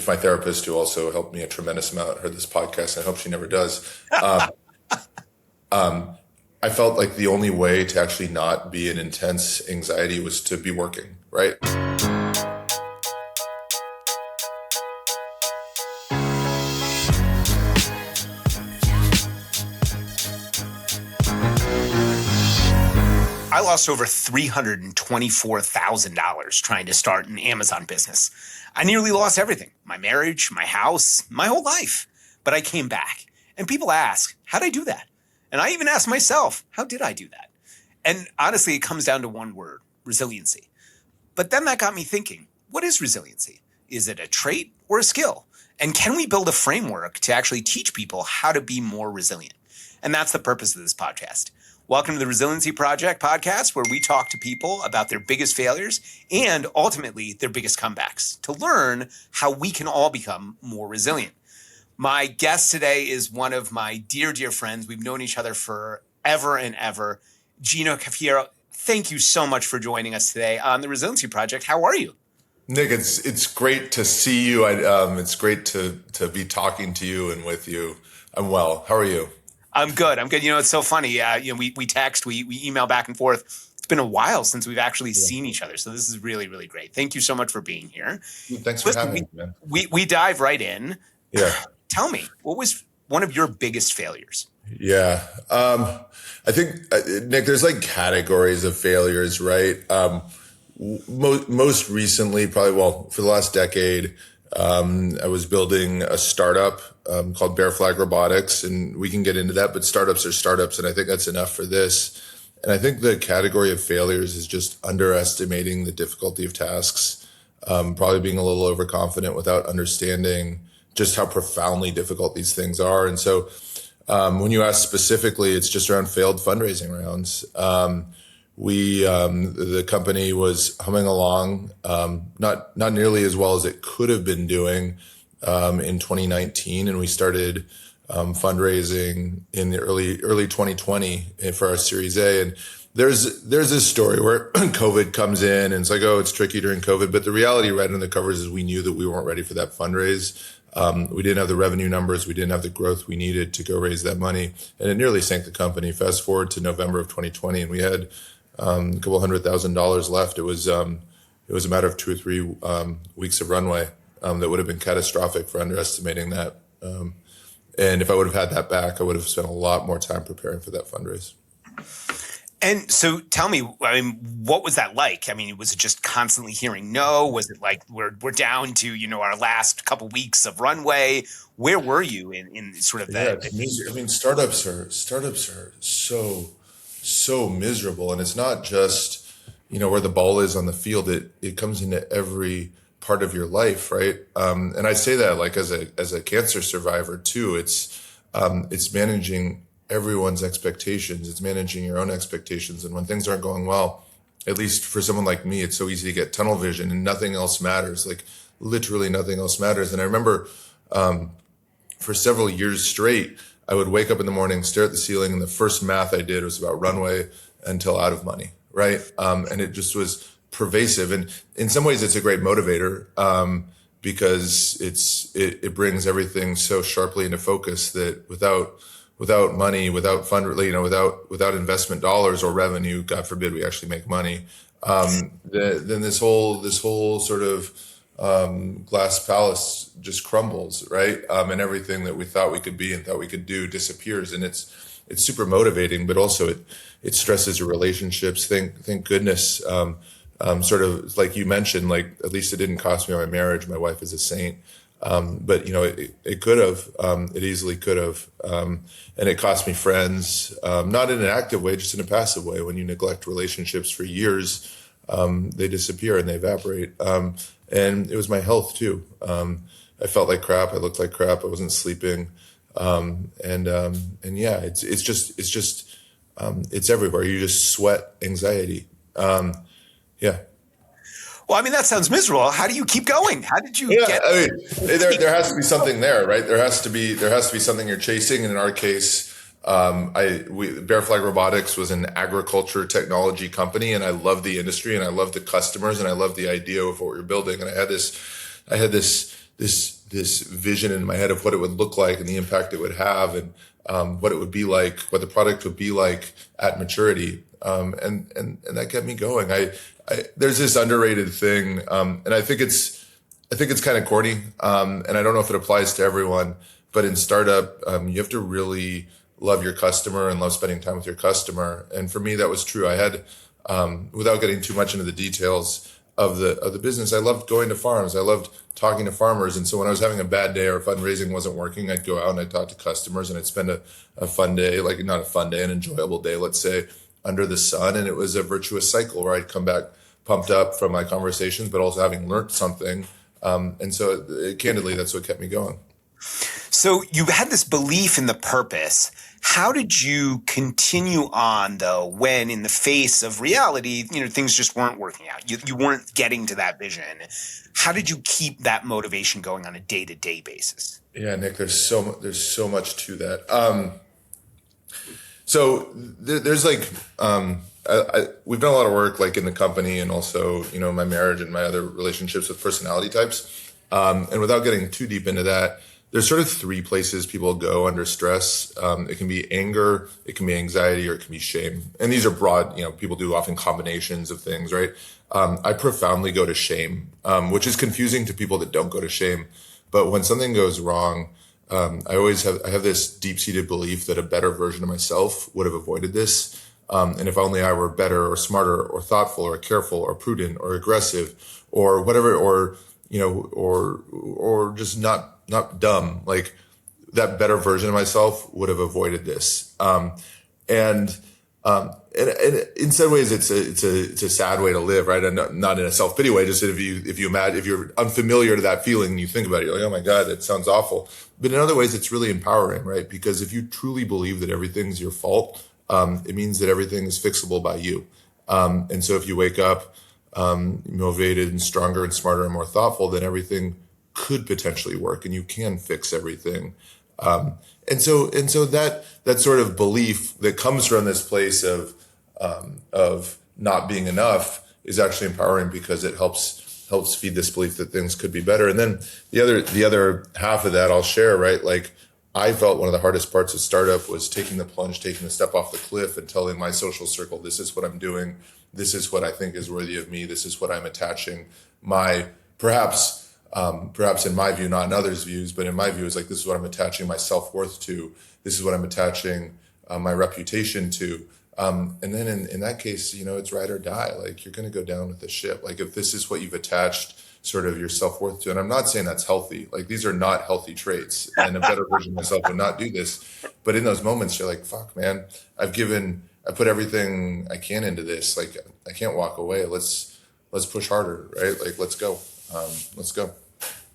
if my therapist, who also helped me a tremendous amount, heard this podcast, I hope she never does. I felt like the only way to actually not be in intense anxiety was to be working, right? I lost over $324,000 trying to start an Amazon business. I nearly lost everything, my marriage, my house, my whole life. But I came back. And people ask, how'd I do that? And I even asked myself, how did I do that? And honestly, it comes down to one word, resiliency. But then that got me thinking, what is resiliency? Is it a trait or a skill? And can we build a framework to actually teach people how to be more resilient? And that's the purpose of this podcast. Welcome to the Resiliency Project podcast, where we talk to people about their biggest failures and ultimately their biggest comebacks to learn how we can all become more resilient. My guest today is one of my dear, dear friends. We've known each other forever and ever. Gino Cafiero, thank you so much for joining us today on the Resiliency Project. How are you? Nick, it's great to see you. It's great to be talking to you and with you. I'm well. How are you? I'm good. You know, it's so funny. We text, we email back and forth. It's been a while since we've actually seen each other. So this is really, really great. Thank you so much for being here. Thanks for having me, man. We dive right in. Yeah. Tell me, what was one of your biggest failures? Yeah. I think, Nick, there's like categories of failures, right? Most recently, for the last decade, I was building a startup called Bear Flag Robotics, and we can get into that, but startups are startups, and I think that's enough for this. And I think the category of failures is just underestimating the difficulty of tasks, probably being a little overconfident without understanding just how profoundly difficult these things are. And so when you ask specifically, it's just around failed fundraising rounds. The company was humming along, not nearly as well as it could have been doing in 2019, and we started fundraising in the early 2020 for our Series A. And there's this story where COVID comes in, and it's like, oh, it's tricky during COVID. But the reality right under the covers is we knew that we weren't ready for that fundraise. We didn't have the revenue numbers. We didn't have the growth we needed to go raise that money, and it nearly sank the company. Fast forward to November of 2020, and we had a couple $100,000 left. It was a matter of 2 or 3 weeks of runway that would have been catastrophic for underestimating that. And if I would have had that back, I would have spent a lot more time preparing for that fundraise. And so tell me, what was that like? Was it just constantly hearing no? Was it like we're down to, our last couple weeks of runway? Where were you in sort of that? Startups are so miserable, and it's not just where the ball is on the field. It comes into every part of your life, right? And I say that like as a cancer survivor too. It's managing everyone's expectations. It's managing your own expectations. And when things aren't going well, at least for someone like me, it's so easy to get tunnel vision and nothing else matters. Like literally nothing else matters. And I remember for several years straight, I would wake up in the morning, stare at the ceiling, and the first math I did was about runway until out of money, right? And it just was pervasive. And in some ways, it's a great motivator because it brings everything so sharply into focus that without money, without without investment dollars or revenue, God forbid we actually make money, then this whole sort of glass palace just crumbles, right? And everything that we thought we could be and thought we could do disappears. And it's super motivating, but also it stresses your relationships. Thank goodness, sort of like you mentioned, like at least it didn't cost me my marriage. My wife is a saint. But it could have, it easily could have. And it cost me friends, not in an active way, just in a passive way. When you neglect relationships for years, they disappear and they evaporate. And it was my health too. I felt like crap. I looked like crap. I wasn't sleeping. And yeah, it's everywhere. You just sweat anxiety. Yeah. Well, that sounds miserable. How do you keep going? How did you get? There has to be something there, right? There has to be something you're chasing. And in our case, Bear Flag Robotics was an agriculture technology company, and I love the industry, and I love the customers, and I love the idea of what we were building. And I had this this vision in my head of what it would look like and the impact it would have, and what it would be like, what the product would be like at maturity. And that kept me going. There's this underrated thing, and I think it's kind of corny, and I don't know if it applies to everyone, but in startup, you have to really love your customer and love spending time with your customer. And for me, that was true. I had, without getting too much into the details of the business, I loved going to farms. I loved talking to farmers. And so when I was having a bad day or fundraising wasn't working, I'd go out and I'd talk to customers, and I'd spend a fun day, like not a fun day, an enjoyable day, let's say, under the sun. And it was a virtuous cycle where I'd come back pumped up from my conversations, but also having learned something. And so candidly, that's what kept me going. So you had this belief in the purpose. How did you continue on, though, when in the face of reality, things just weren't working out? You weren't getting to that vision. How did you keep that motivation going on a day-to-day basis? Yeah, Nick, there's so much to that. So there's like, we've done a lot of work like in the company, and also, my marriage and my other relationships with personality types. And without getting too deep into that, there's sort of three places people go under stress. It can be anger, it can be anxiety, or it can be shame. And these are broad, people do often combinations of things, right? I profoundly go to shame, which is confusing to people that don't go to shame. But when something goes wrong, I have this deep-seated belief that a better version of myself would have avoided this. And if only I were better or smarter or thoughtful or careful or prudent or aggressive or whatever, or just not dumb, like that better version of myself would have avoided this. And in some ways it's a sad way to live, right? And not in a self-pity way, just if you imagine, if you're unfamiliar to that feeling and you think about it, you're like, oh my God, that sounds awful. But in other ways, it's really empowering, right? Because if you truly believe that everything's your fault, it means that everything is fixable by you. And so if you wake up motivated and stronger and smarter and more thoughtful, then everything could potentially work and you can fix everything. And so that sort of belief that comes from this place of not being enough is actually empowering, because it helps feed this belief that things could be better. And then the other half of that I'll share, right? Like, I felt one of the hardest parts of startup was taking the plunge, taking the step off the cliff and telling my social circle, this is what I'm doing. This is what I think is worthy of me. This is what I'm attaching my, perhaps in my view, not in others' views, but in my view, is like, this is what I'm attaching my self-worth to. This is what I'm attaching my reputation to. And then in that case, it's ride or die. Like, you're going to go down with the ship. Like, if this is what you've attached sort of your self-worth to, and I'm not saying that's healthy. Like, these are not healthy traits, and a better version of myself would not do this. But in those moments, you're like, fuck, man, I put everything I can into this. Like, I can't walk away. Let's push harder, right? Like, let's go. Let's go.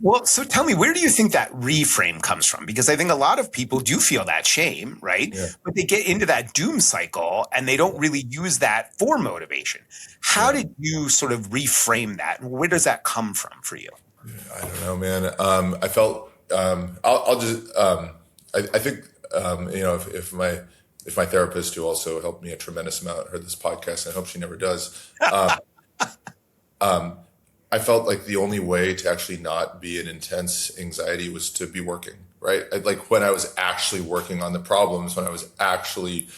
Well, so tell me, where do you think that reframe comes from? Because I think a lot of people do feel that shame, right? Yeah. But they get into that doom cycle and they don't really use that for motivation. How did you sort of reframe that? Where does that come from for you? I don't know, man. I felt, I'll just, I think, if my therapist, who also helped me a tremendous amount, heard this podcast, and I hope she never does, I felt like the only way to actually not be in intense anxiety was to be working, right? Like, when I was actually working on the problems, when I was actually,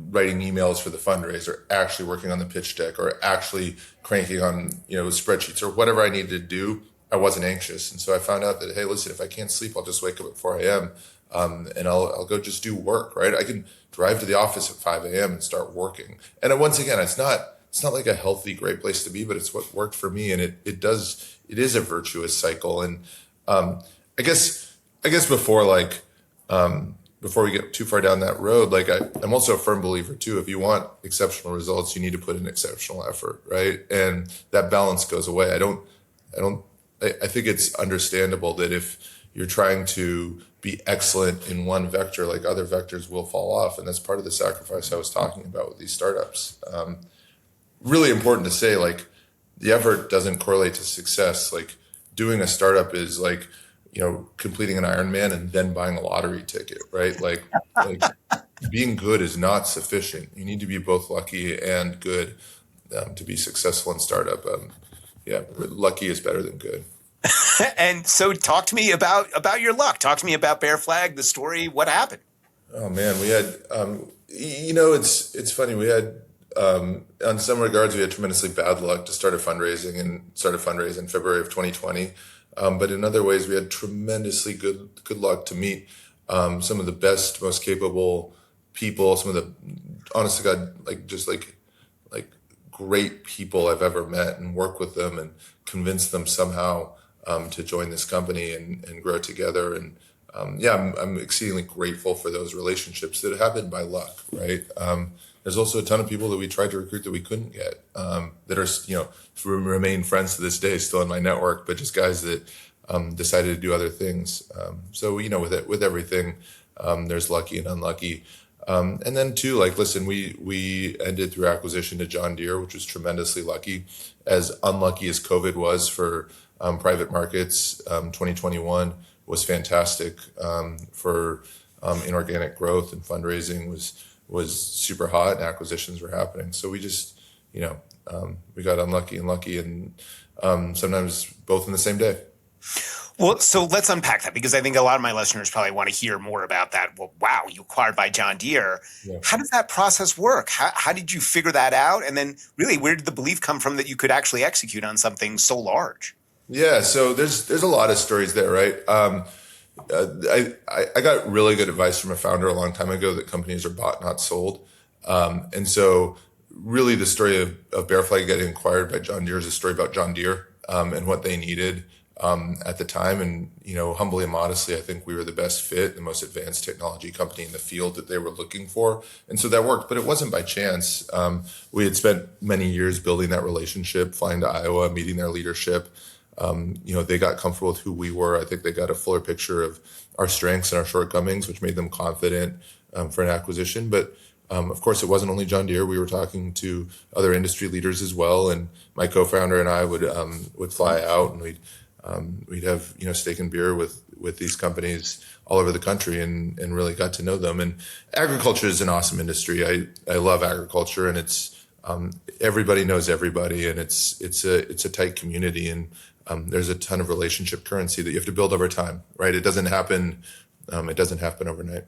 writing emails for the fundraiser, actually working on the pitch deck, or actually cranking on, spreadsheets or whatever I needed to do, I wasn't anxious. And so I found out that, hey, listen, if I can't sleep, I'll just wake up at 4 a.m. And I'll go just do work, right? I can drive to the office at 5 a.m. and start working. And once again, it's not like a healthy, great place to be, but it's what worked for me. And it is a virtuous cycle. And I guess before we get too far down that road, like, I'm also a firm believer too, if you want exceptional results, you need to put in exceptional effort, right? And that balance goes away. I think it's understandable that if you're trying to be excellent in one vector, like, other vectors will fall off. And that's part of the sacrifice I was talking about with these startups. Really important to say, like, the effort doesn't correlate to success. Like, doing a startup is like, completing an Ironman and then buying a lottery ticket, right? Like being good is not sufficient. You need to be both lucky and good to be successful in startup. Lucky is better than good. And so talk to me about your luck. Talk to me about Bear Flag, the story, what happened. Oh man, we had, it's funny. We had, on some regards, we had tremendously bad luck to start a fundraising and started fundraising in February of 2020. But in other ways, we had tremendously good luck to meet some of the best, most capable people. Some of the, honest to God, like great people I've ever met, and work with them and convince them somehow to join this company and grow together. And I'm exceedingly grateful for those relationships that happened by luck, right? There's also a ton of people that we tried to recruit that we couldn't get, that are, remain friends to this day, still in my network, but just guys that decided to do other things. With everything, there's lucky and unlucky. And then too, listen, we ended through acquisition to John Deere, which was tremendously lucky. As unlucky as COVID was for private markets, 2021 was fantastic for inorganic growth, and fundraising was super hot and acquisitions were happening. So we just, we got unlucky and lucky, and sometimes both in the same day. Well, so let's unpack that, because I think a lot of my listeners probably want to hear more about that. Well, wow, you acquired by John Deere. Yeah. How does that process work? How did you figure that out? And then really, where did the belief come from that you could actually execute on something so large? Yeah, so there's a lot of stories there, right? I got really good advice from a founder a long time ago that companies are bought, not sold. And so really the story of Bear Flag getting acquired by John Deere is a story about John Deere and what they needed at the time. And, humbly and modestly, I think we were the best fit, the most advanced technology company in the field that they were looking for. And so that worked, but it wasn't by chance. We had spent many years building that relationship, flying to Iowa, meeting their leadership. They got comfortable with who we were. I think they got a fuller picture of our strengths and our shortcomings, which made them confident for an acquisition. But of course, it wasn't only John Deere. We were talking to other industry leaders as well. And my co-founder and I would fly out, and we'd have steak and beer with these companies all over the country, and really got to know them. And agriculture is an awesome industry. I love agriculture, and it's everybody knows everybody, and it's a tight community, and there's a ton of relationship currency that you have to build over time, right? It doesn't happen overnight.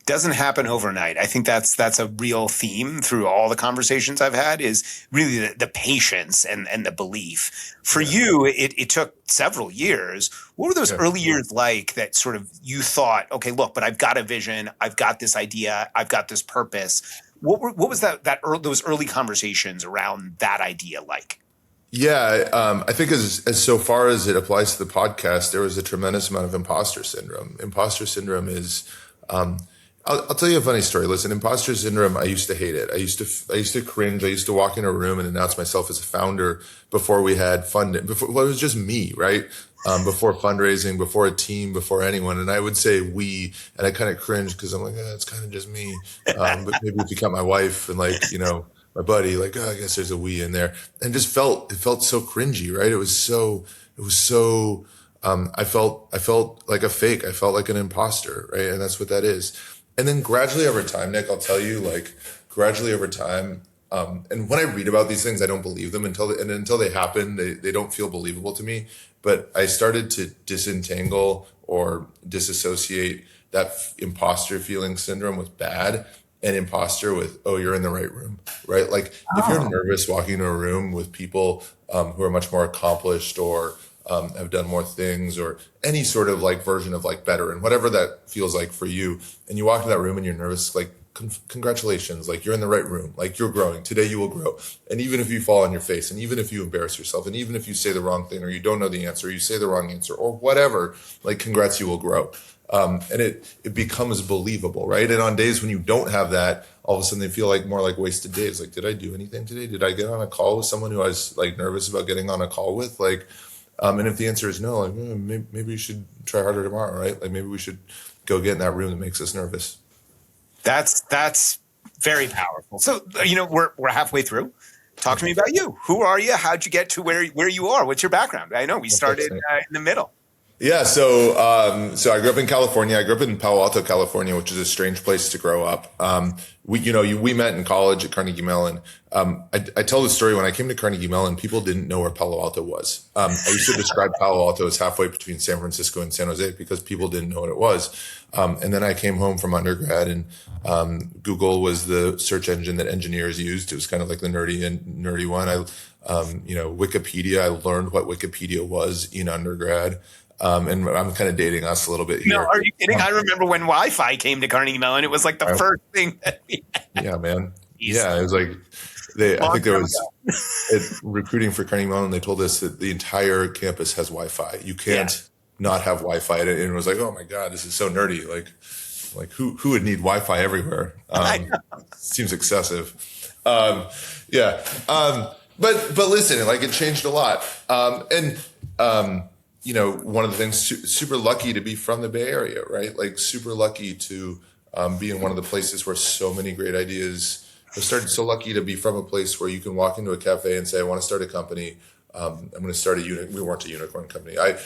Doesn't happen overnight. I think that's a real theme through all the conversations I've had, is really the patience and the belief. For you, it took several years. What were those early years like that sort of you thought, okay, look, but I've got a vision, I've got this idea, I've got this purpose. What was those early conversations around that idea like? Yeah, I think as so far as it applies to the podcast, there was a tremendous amount of imposter syndrome. Imposter syndrome is, I'll tell you a funny story. Listen, imposter syndrome, I used to hate it. I used to cringe. I used to walk in a room and announce myself as a founder before we had funding. It was just me, right? Before fundraising, before a team, before anyone. And I would say we, and I kind of cringe because I'm like, it's kind of just me. But maybe if you count my wife and my buddy, I guess there's a we in there, and it felt so cringy, right? It was so, I felt like a fake. I felt like an imposter, right? And that's what that is. And then gradually over time, Nick, I'll tell you, gradually over time, and when I read about these things, I don't believe them until they happen. They don't feel believable to me. But I started to disentangle or disassociate that imposter feeling syndrome with bad, and imposter with, you're in the right room, right? If you're nervous walking into a room with people who are much more accomplished or have done more things, or any sort of version of better, and whatever that feels like for you, and you walk into that room and you're nervous, congratulations, you're in the right room, you're growing. Today you will grow. And even if you fall on your face, and even if you embarrass yourself, and even if you say the wrong thing, or you don't know the answer, or you say the wrong answer, or whatever, congrats, you will grow. And it becomes believable, right? And on days when you don't have that, all of a sudden they feel more like wasted days. Did I do anything today? Did I get on a call with someone who I was nervous about getting on a call with? And if the answer is no, maybe you should try harder tomorrow, right? Maybe we should go get in that room that makes us nervous. That's very powerful. So, we're halfway through. Talk to me about you. Who are you? How'd you get to where you are? What's your background? I know we started in the middle. Yeah, so I grew up in California. I grew up in Palo Alto, California, which is a strange place to grow up. We met in college at Carnegie Mellon. I tell the story when I came to Carnegie Mellon, people didn't know where Palo Alto was. I used to describe Palo Alto as halfway between San Francisco and San Jose because people didn't know what it was. And then I came home from undergrad, and Google was the search engine that engineers used. It was kind of like the nerdy one. Wikipedia. I learned what Wikipedia was in undergrad. And I'm kind of dating us a little bit here. No, are you kidding? I remember when Wi-Fi came to Carnegie Mellon, it was like the first thing that we had. Yeah, man. Yeah, it was like I think there was recruiting for Carnegie Mellon. They told us that the entire campus has Wi-Fi. You can't not have Wi-Fi. And it was like, oh my God, this is so nerdy. Like who would need Wi-Fi everywhere? Seems excessive. Yeah. But listen, like it changed a lot. One of the things, super lucky to be from the Bay Area, right? Like super lucky to be in one of the places where so many great ideas have started. So lucky to be from a place where you can walk into a cafe and say, I want to start a company. I'm going to start we weren't a unicorn company. I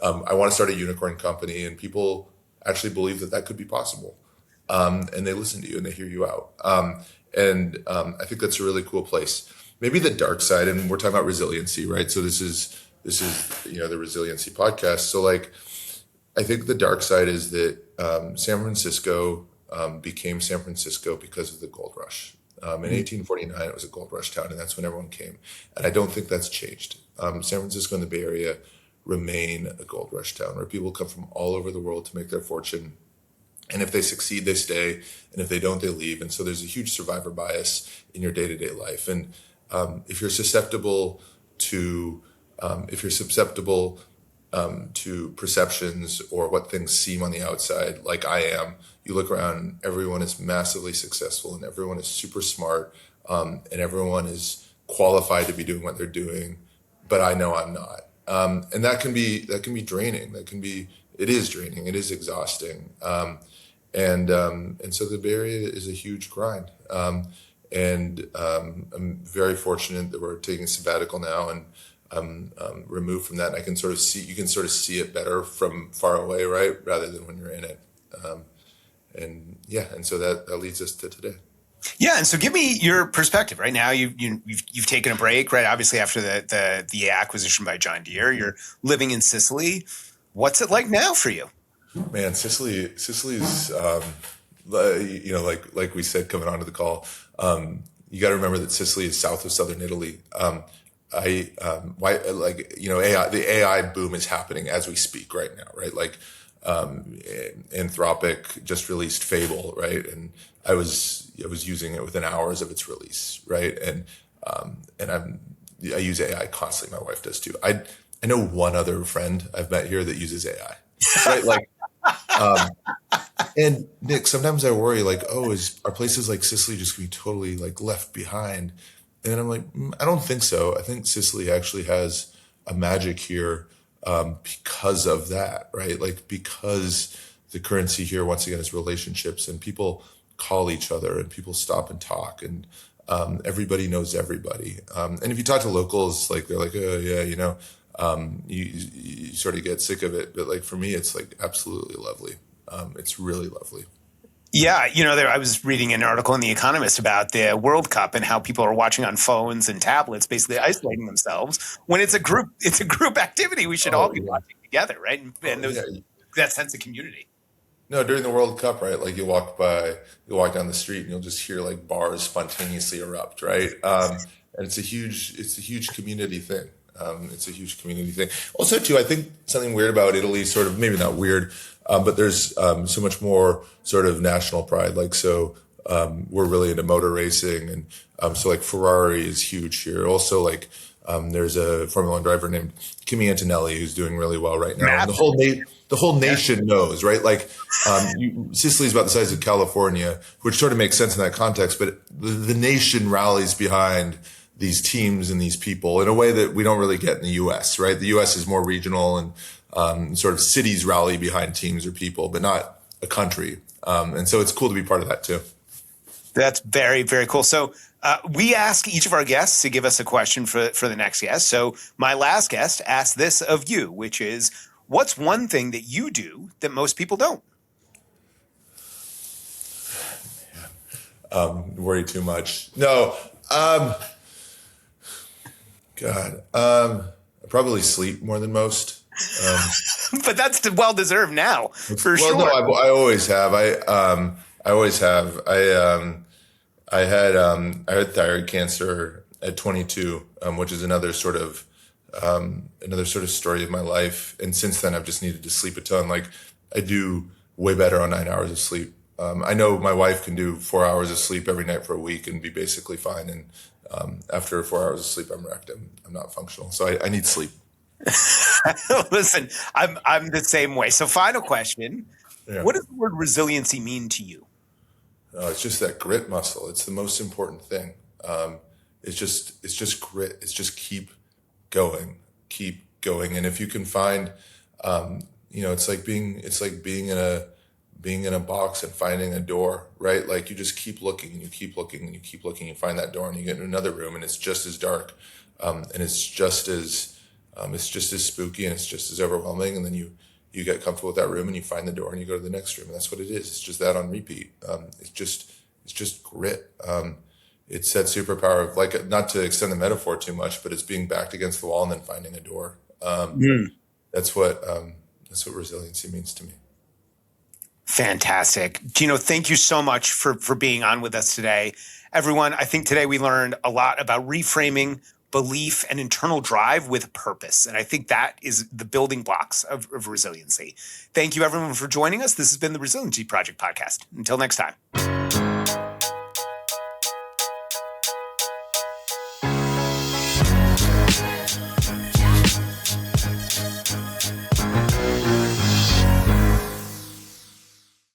want to start a unicorn company, and people actually believe that could be possible. And they listen to you and they hear you out. I think that's a really cool place. Maybe the dark side, and we're talking about resiliency, right? So this is the Resiliency podcast. So like, I think the dark side is that San Francisco became San Francisco because of the gold rush. In 1849, it was a gold rush town, and that's when everyone came. And I don't think that's changed. San Francisco and the Bay Area remain a gold rush town where people come from all over the world to make their fortune. And if they succeed, they stay. And if they don't, they leave. And so there's a huge survivor bias in your day-to-day life. And if you're susceptible to perceptions or what things seem on the outside, like I am, you look around, everyone is massively successful and everyone is super smart, and everyone is qualified to be doing what they're doing, but I know I'm not. And that can be draining. It is draining. It is exhausting. And so the Bay Area is a huge grind. I'm very fortunate that we're taking a sabbatical now, and I'm removed from that, and you can sort of see it better from far away, right? Rather than when you're in it. And so that leads us to today. Yeah, and so give me your perspective. Right now, you've taken a break, right? Obviously, after the acquisition by John Deere, you're living in Sicily. What's it like now for you? Man, Sicily's like we said coming onto the call, you got to remember that Sicily is south of southern Italy. The AI boom is happening as we speak right now, right? Like Anthropic just released Fable, right? And I was using it within hours of its release, right? And I use AI constantly. My wife does too. I know one other friend I've met here that uses AI, right? Like. And Nick, sometimes I worry, like, are places like Sicily just gonna be totally like left behind? And I'm like, I don't think so. I think Sicily actually has a magic here because of that, right? Like because the currency here, once again, is relationships, and people call each other, and people stop and talk, and everybody knows everybody. And if you talk to locals, like they're like, oh yeah, you sort of get sick of it. But like for me, it's like absolutely lovely. It's really lovely. Yeah, I was reading an article in The Economist about the World Cup and how people are watching on phones and tablets, basically isolating themselves. When it's a group activity, we should all be watching together, right? And that sense of community. No, during the World Cup, right? Like you'll walk down the street and you'll just hear like bars spontaneously erupt, right? And it's a huge community thing. It's a huge community thing. Also, too, I think something weird about Italy, sort of maybe not weird, but there's so much more sort of national pride. Like, so we're really into motor racing, and so like Ferrari is huge here. Also, like there's a Formula One driver named Kimi Antonelli who's doing really well right now. And the whole nation knows, right? Like Sicily's about the size of California, which sort of makes sense in that context. But the nation rallies behind these teams and these people in a way that we don't really get in the U.S., right? The U.S. is more regional, and sort of cities rally behind teams or people, but not a country. And so it's cool to be part of that too. That's very, very cool. So we ask each of our guests to give us a question for the next guest. So my last guest asked this of you, which is, What's one thing that you do that most people don't? Worry too much. No. God. I probably sleep more than most. But that's well-deserved now, for Well, sure. no, I always have. I always have. I had thyroid cancer at 22, which is another sort of story of my life. And since then, I've just needed to sleep a ton. Like I do way better on 9 hours of sleep. I know my wife can do 4 hours of sleep every night for a week and be basically fine. And after 4 hours of sleep, I'm wrecked. I'm not functional. So I need sleep. Listen, I'm the same way. So final question. Yeah. What does the word resiliency mean to you? It's just that grit muscle. It's the most important thing. It's just grit. It's just keep going. And if you can find, it's like being in a box and finding a door, right? Like you just keep looking and you keep looking and you keep looking. You find that door and you get in another room and it's just as dark, and it's just as spooky and it's just as overwhelming. And then you get comfortable with that room and you find the door and you go to the next room. And that's what it is. It's just that on repeat. It's just grit. It's that superpower of, like, not to extend the metaphor too much, but it's being backed against the wall and then finding a door. That's what resiliency means to me. Fantastic. Gino, thank you so much for being on with us today. Everyone, I think today we learned a lot about reframing belief and internal drive with purpose. And I think that is the building blocks of resiliency. Thank you, everyone, for joining us. This has been the Resiliency Project podcast. Until next time.